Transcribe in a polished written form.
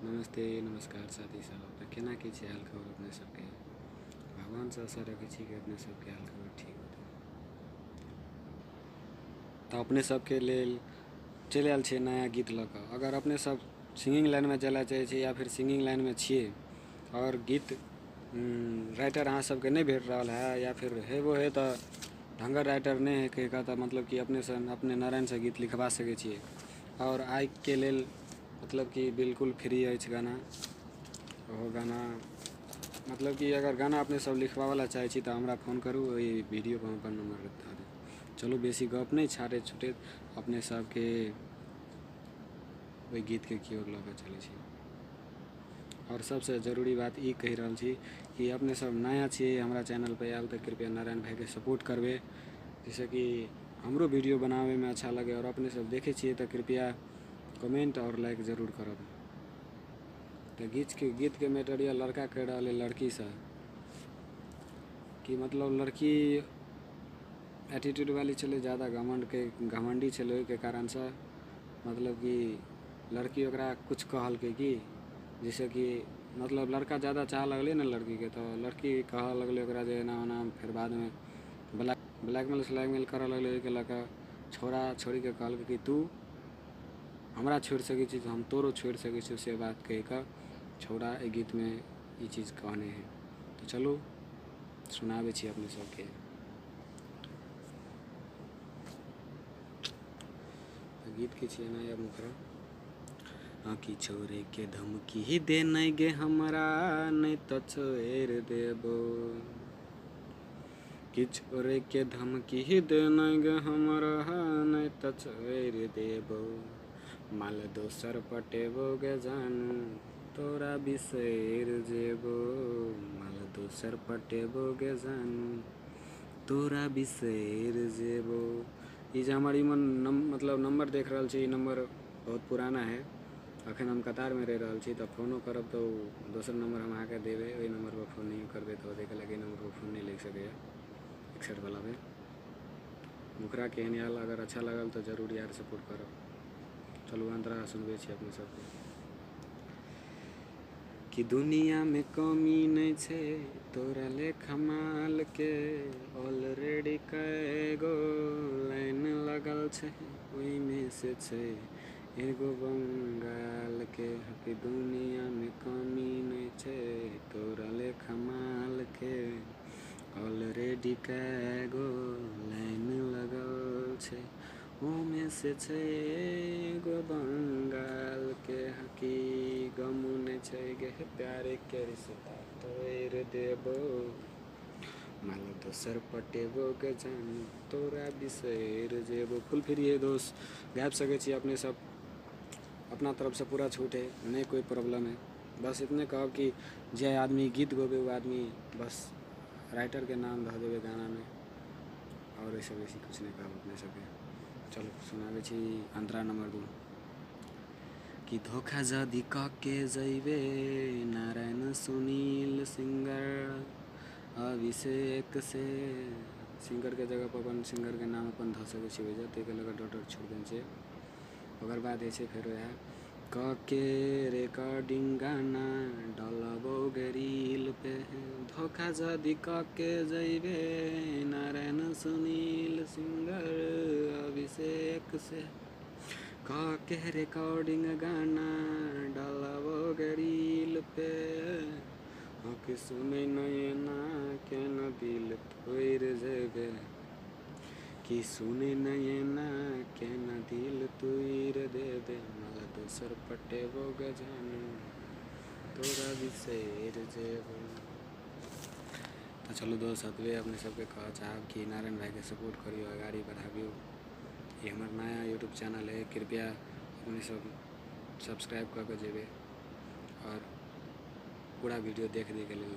नमस्ते नमस्कार साथी सब तो केना की छै हाल खबर अपने सबके। भगवान से आशा रखै छी कि अपने सबके हाल खबर ठीक होतै। तो अपने सबके लेल चलि आयल छै नया गीत लऽ कऽ। अगर अपने सब सिंगिंग लाइनमे जाय चाहै छी या फिर सिंगिंग लाइनमे छियै और गीत राइटर अहाँ सबके नहीं भेट रहल है या फिर हेबो है तो ढंगर राइटर नहीं है कहिका तो मतलब कि अपने नारायण से गीत लिखवा सकै छियै। और आइ के लेल मतलब कि बिल्कुल फ्री अछि गाना। ओहो गाना मतलब कि अगर गाना अपने सब लिखवावला चाहै छी तो हमरा फोन करू, ओहि वीडियो पर हम अपन नंबर बता देब। चलू बेसी गप नहीं छाड़े छुटे अपने सबके ओहि गीत के की ओर लऽ कऽ चलै छी। और सबसे जरूरी बात ई कहि रहल छी कि अपने सब नया छियै हमरा चैनल पे आयल तो कृपया नारायण भाई के सपोर्ट करबे, जैसे कि हमरो वीडियो बनावे में अच्छा लगे। और अपने सब देखे छियै तो कृपया कमेंट और लाइक जरूर करब। तो गीत के मटेरियल लड़का कह रहा है लड़की से कि मतलब लड़की एटीट्यूड वाली चले, ज़्यादा घमंडी चले के कारण से मतलब कि लड़की ओकरा कुछ कहल के कि जैसे कि मतलब लड़का ज़्यादा चाह लगले ना लड़की के, तो लड़की कह लगले ओकरा जे एना ओना, फिर बाद में ब्लैकमेल स्लैकमेल कर लगले के लड़का छोरा छोरी के कहल कि तू हमरा छोड़ सकै छी तो हम तोरो छोड़ सकै छी, से बात कह कर छोरा ए गीत में ये चीज़ कहने हैं। तो चलो सुनाबे छी अपने सबके। तो गीत के छिए नया मुखरा कि छोरे के धमकी ही दे नहीं गे हमरा नहीं तो छोड़ देबो, कि छोरे के धमकी ही दे नहीं गे हमरा नहीं तो छोड़ देबो, माल दोसर पटेबो गे जानू तोरा बिसर जेबो, माल दोसर पटेबो गे जानू तोरा बिसर जेबो। ये जो हमारी मतलब नंबर देख रहा छी, नंबर बहुत पुराना है। अखन हम कतार में रह रहा छी तो फोनो करब तो दोसर नंबर हम आके देवे, वही नंबर पर फोन नहीं करबे तो देखे लगे नंबर पर फोन नहीं ले सके 61 वाला पे। मुखरा केहन आयल, अगर अच्छा लगल तो जरूर यार सपोर्ट करब। चलू अंतरा सुनबे छी अपने सबके कि दुनिया में कमी नहीं छे तोरा लेखा माल के, ऑलरेडी कएगो लाइन लगल छे ओई में से छे एगो बंगाल के। कि दुनिया में कमी नहीं छे तोरा लेखा माल के, ऑलरेडी कएगो लाइन लगल छे ओमे से छे एगो बंगाल के। हकी गमू नहीं छे गे प्यारे के रिश्ता तोड़ देबो, माल दोसर पटेबो गे जानू तोरा बिसर जेबो। फुल फ्री है दोस्त, गायब सके छी अपने सब, अपना तरफ से पूरा छूट है, नहीं कोई प्रॉब्लम है। बस इतने कहो कि जे आदमी गीत गोबे वो आदमी बस राइटर के नाम धऽ देवे गाना में, और ऐसे वैसे कुछ नहीं कहब अपने सबके। चलो सुनाबे छी अंतरा नंबर 2 कि धोखा जदि के जैबे नारायण सुनील सिंगर अभिषेक से, सिंगर के जगह पर अपन सिंगर के नाम अपन धऽ सकै छी वजह ते के लगा डॉटर छोड़ देन छै। ओकर बाद है फिर वह के रिकॉर्डिंग गाना डलबो गे रील पे, धोखा जदि के जैबे नारायण सुनील सिंगर अभिषेक से, के रिकॉर्डिंग गाना डलबो गे रील पे, कि सुने नैना के न दिल तोड़ जेबे, कि सुने नैना के न दिल तोड़ देबे, माला दोसर पटेबो गे जानू तोरा बिसर जेबो। तो चलो दोस्त हतवे अपने सबके कह चाहब कि नारायण भाई के सपोर्ट करियो, आगाड़ी बढ़ाबियो। ये हमारा नया यूट्यूब चैनल है, कृपया अपने सब सब्सक्राइब करके जेबे और पूरा वीडियो देख के लेल